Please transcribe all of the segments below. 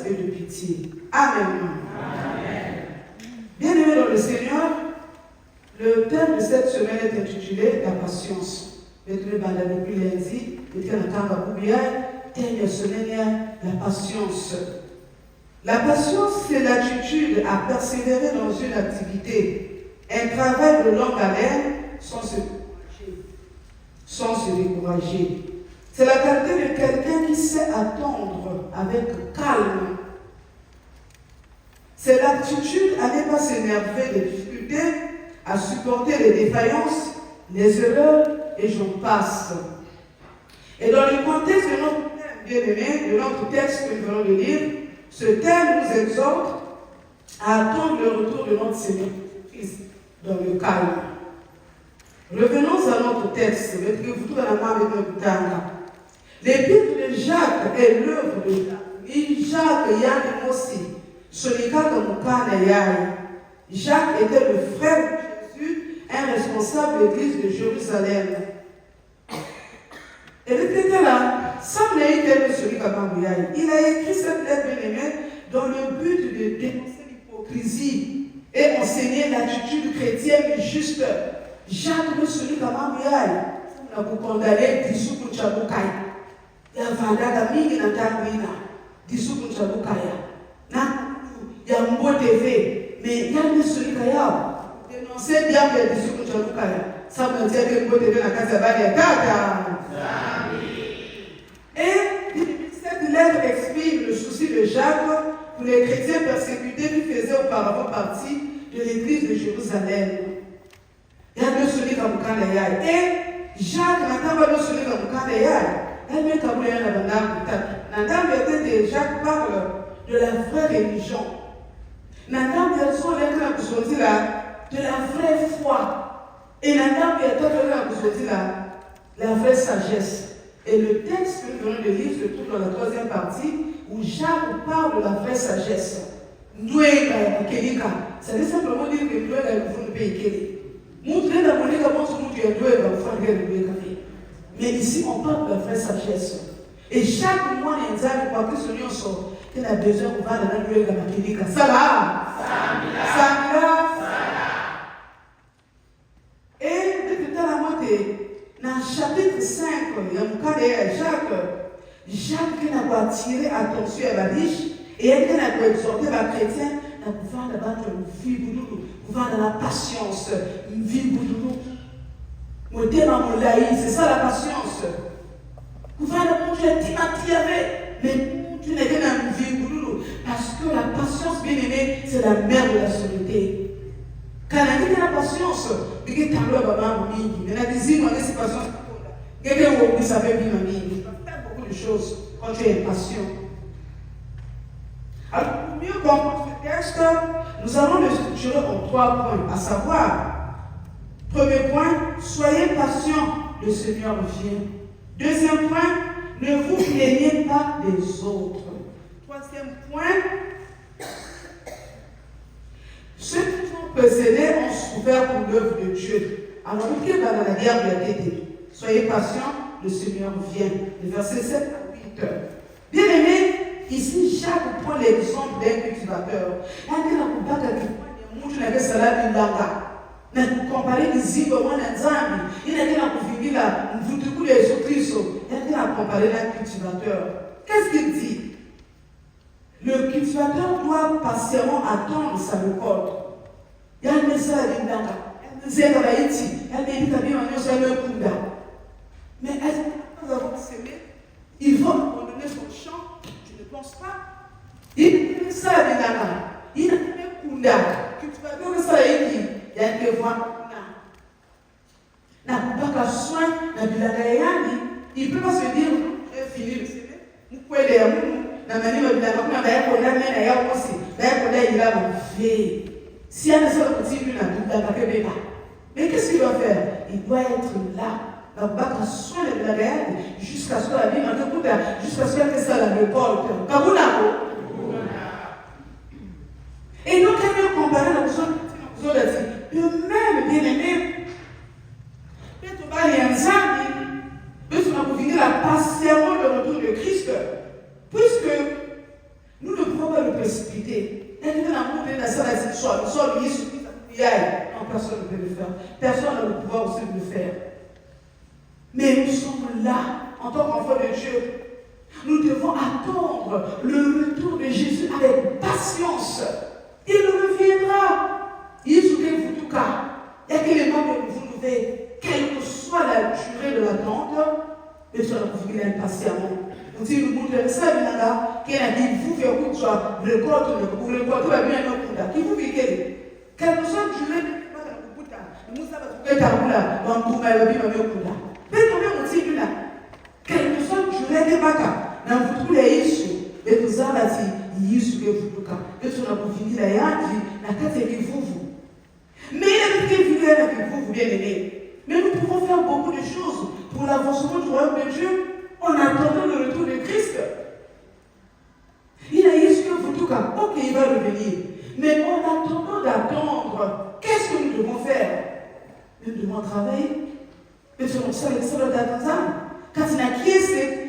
et de pitié. Amen. Bien-aimés dans le Seigneur, le thème de cette semaine est intitulé La patience. Maintenant, depuis lundi, thème de semaine, la patience. La patience, c'est l'attitude à persévérer dans une activité, un travail de longue haleine sans se décourager. C'est la qualité de quelqu'un qui sait attendre avec calme. C'est l'attitude à ne pas s'énerver des difficultés, à supporter les défaillances, les erreurs, et j'en passe. Et dans le contexte de notre thème bien-aimé, de notre texte que nous venons de lire, ce thème nous exhorte à attendre le retour de notre Seigneur Christ dans le calme. Revenons à notre texte. Mettez-vous dans la main avec notre temps. L'épître de Jacques est l'œuvre de Jacques. Jacques Yann Mossi. Jacques était le frère de Jésus, un responsable de l'église de Jérusalem. Et le était là, il a écrit cette lettre bien-aimée dans le but de dénoncer l'hypocrisie et enseigner l'attitude chrétienne juste. Jacques ne se dit comment on a condamné Dissoukou Tchaboukaï. Il y a Vandaga Mingi na Tarbina, Dissoukou Tchaboukaï. Il y a un beau TV, mais il y a une Solikaya. Dénoncer diable Dissoukou Tchaboukaï. Ça veut dire que le beau TV na Kazabani est Tata. Et cette lettre exprime le souci de Jacques pour les chrétiens persécutés qui faisaient auparavant partie de l'église de Jérusalem. Il y a deux souliers comme Kanayai. Et Jacques n'a pas de souliers comme Kanayai. Elle met comme rien à Nadam. Jacques parle de la vraie religion. Nadam, elles sont les gens qui sont là, de la vraie foi. Et Nadam, il y a tout le gens qui sont là, la vraie sagesse. Et le texte que nous venons de lire se trouve dans la troisième partie où Jacques parle de la vraie sagesse. Ça veut simplement dire que nous avons un pays. Mais ici, on parle de la vraie sagesse. Et chaque mois, il y a un quoi que ce soit qu'il a besoin de voir dans la nouvelle Gamakilika. Ça va? Ça va? Et depuis tout à l'heure, dans le chapitre 5, il y a un cas de Jacques qui n'a pas attiré attention à la riche et elle qui n'a pas exhorté la chrétienne à pouvoir d'abattre une vie boudoulou, pouvoir dans la patience, une vie boudoulou. C'est ça la patience. Pouvoir de mon Dieu, mais tu n'es que dans une vie boudoulou. Parce que la patience, bien aimée, c'est la mère de la solitude. Quand on a la patience, il y a des patience. Ça fait bien beaucoup de choses quand tu es impatient. Alors, pour mieux comprendre ce texte, nous allons le structurer en 3 points, à savoir, premier point, soyez patients, le Seigneur vient. Deuxième point, ne vous plaignez pas des autres. Troisième point, ceux qui sont précédés ont souffert pour l'œuvre de Dieu. Alors, vous qui dans la guerre de la tête, soyez patients, le Seigneur vient. Le verset 7 à 8. Bien aimé, ici, Jacques prend l'exemple d'un cultivateur. Il a comparé les Igomans et Zami. Il a dit la vous de coups les autres. Il a comparé un cultivateur. Qu'est-ce qu'il dit? Le cultivateur doit patiemment attendre sa récolte. Il y a un message à l'Indanga. Mais est-ce que nous avons sémé? Il faut abandonner son champ. Je ne pense pas. Il dit ça à l'Indanga. Il a fait Kunda. Cultivateur, ça a dit. Il y a que voir n'a pas soin n'a il ne peut pas se dire j'ai fini le sémé. Vous pouvez les na manière de la si elle ne continue à mais qu'est-ce qu'il doit faire? Il doit être là, battre soin de la réalité jusqu'à ce que la vie jusqu'à ce que ça la récolte. Et donc, quand on compare la personne, le même bien-aimé, peut-être pas les ensemble, peut-être qu'on va vous venir la patiemment le retour de Christ, puisque nous ne pouvons vérité. Et nous avons montré dans ça, nous sommes ici, non, personne ne peut le faire. Personne n'a le pouvoir aussi de le faire. Mais nous sommes là, en tant qu'enfants de Dieu. Nous devons attendre le retour de Jésus avec patience. Il reviendra. Il est que vous tout cas. Il y a que les membres que vous devez, quelle que soit la durée de l'attente, mais sur la configuration impatiemment. Nous disons, nous montrons ça, qu'il a dit, vous faites coup de joie, vous recordez la bien dans qui vous vivez. Quelle que soit la durée de l'attente, nous savons quelle que soit la durée de l'attente, na mvutule Yesu betuzabati Yesu kevuka Yesu na kuvingira yanji na kati ya kivuvu. Mais il y a des villages à kivuvu bien aimé. Mais nous pouvons faire beaucoup de choses pour l'avancement du royaume de Dieu en attendant le retour de Christ. Il a Yesu kevuka, ok, il va revenir. Mais en attendant d'attendre, qu'est-ce que nous devons faire? Nous devons travailler. Mais selon ça, les soldats d'Azam, quand il a kiesé,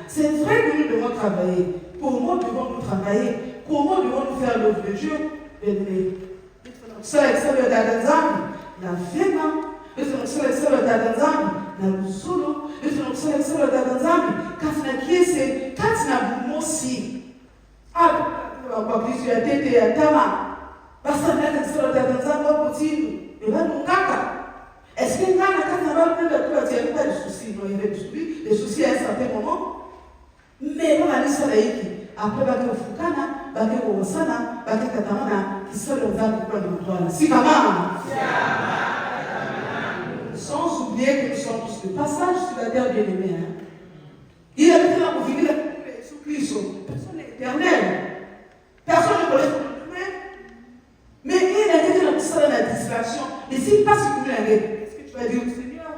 c'est vrai que nous devons travailler. Comment devons-nous travailler? Comment devons-nous faire l'œuvre de Dieu? Ça, c'est le Dadanzam, la Fema, c'est le Dadanzam, la Musolo, c'est le Dadanzam, quand il a kiesé, quand il a boumossi. Ah, il a été à Tama, parce que le Dadanzam va continuer. Et là, nous, caca. Est-ce que quand on a besoin de tout, il n'y a pas de soucis? Non, il y avait des soucis à un certain moment. Mais on a dit ça après, il y a des Fukana, il y a des Osana, il y a des Katamana qui sont le vin pour le toit. Si maman! Sans oublier que nous sommes tous de passage sur la terre bien-aimée. Il y a des gens qui ont vécu sous Christ. Personne n'est éternel. Personne ne connaît son demain. Mais il a été dans ça dans la distraction. Et s'il passe sur la guerre, tu vas dire au Seigneur,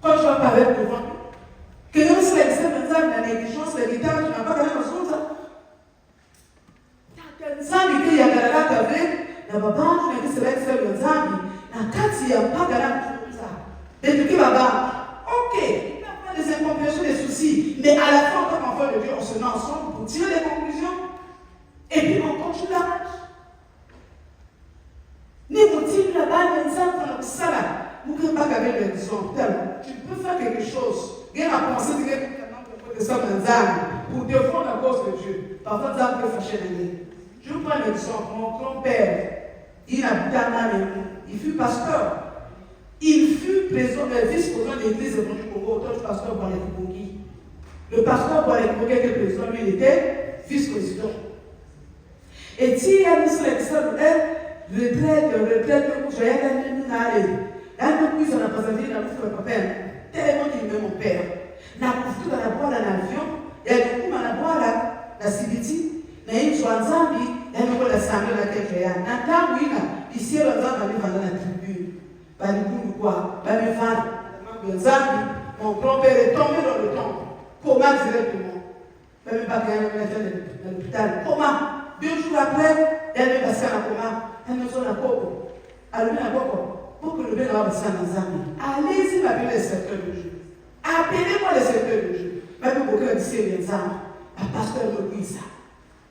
quand tu vas parler devant lui, que nous sommes la négligence, la guitare, tu n'as pas gagné dans son ça. Sans l'idée, il y a gagné la table, la baba, tu n'as dit c'est là que c'est le zambi. La carte, il n'y a pas gagné dans ça. Et tu dis, baba, ok, il n'y a pas des incompréhensions, des soucis, mais à la fin, en tant qu'enfant de Dieu, on se met ensemble pour tirer les conclusions. Et puis on continue la marche. Ni motive là-bas, les gens font ça là. Vous ne pouvez pas garder l'exemple. Tu peux faire quelque chose. Il y a la pensée de ça pour défendre la cause de Dieu. Parfois, ça peut fâcher les gens. Je vous prends l'exemple. Mon grand-père, il habitait à Mané. Il fut pasteur. Il fut vice-président de l'église du Congo, autant que pasteur Boalek-Bongi. Le pasteur Boalek-Bongi était président, lui, il était vice-président. Et si il y a une seule retraite, je vais aller nous aller. Là, nous puissions la passager dans le papa, tellement qu'il aimait mon père. N'a pas foutu dans la boîte dans l'avion, il y a beaucoup dans la boîte la Sibiti, il y a une soirée Zambi, il y a une autre assemblée dans laquelle il y a. Dans le temps où il y a, ici, le Zambi va dans la tribune. Bah, du coup, quoi? Bah, mes femmes, Zambi, mon grand-père est tombé dans le temple. Comment directement? Bah, mes parents, ils étaient dans l'hôpital. Comment? 2 jours après, il y a une passé à coma. Elle nous a dit, pour que le bien va passer dans Zambie. Allez-y, m'appelez les secteurs de Dieu. Appelez-moi les secteurs de Dieu. Même pour que d'ici les Zambie, le pasteur me dit ça.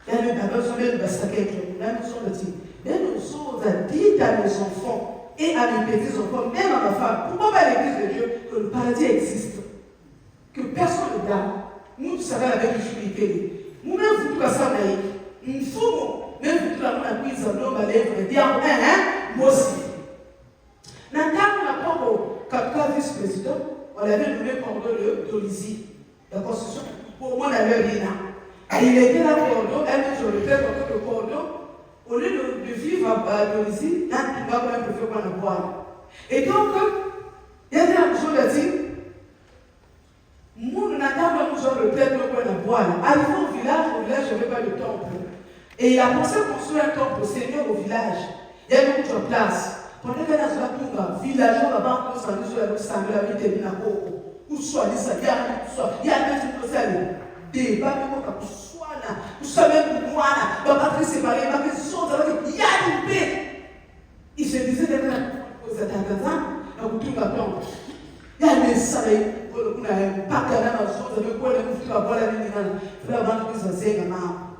Il y a une besoin de passer quelque même nous dit. Mais nous sommes à dire à mes enfants et à mes petits-enfants, même à ma femme, pourquoi pas l'église de Dieu, que le paradis existe. Que personne ne dame. Nous, ça va avec l'utilité. Nous-mêmes, vous, tout à ça, il faut. Même si la main prise en homme à l'œuvre, dire moi aussi. Dans le cas où on a pas vice-président, on avait nommé Cordo de Dolizy, la constitution, pour moi, on avait rien. Il était là, Cordo, elle nous aurait fait de Cordo, au lieu de vivre à Dolizy, là, il va quand même préférer qu'on a boire. Et donc, il y a des gens qui ont dit, nous n'avons pas besoin de tête qu'on a boire. Arrivé au village, il n'y avait pas de temple. Et il a pensé construire un temple au Seigneur au village. Il y a eu une place. Pendant que la Zouatunga, villageois là-bas, on s'en dit sur la sangle, la vie de Minako, ou soit les Sadiens, il y a même une chose des babes qui soit là, ou soit même pour moi là, on va pas séparer, on va pas se il y a une paix. Il se disait que vous êtes à Gaza, on tout va prendre. Il y a des salés, on a un paquet de choses, on a quoi, on a quoi, on a quoi, on a quoi, on a quoi,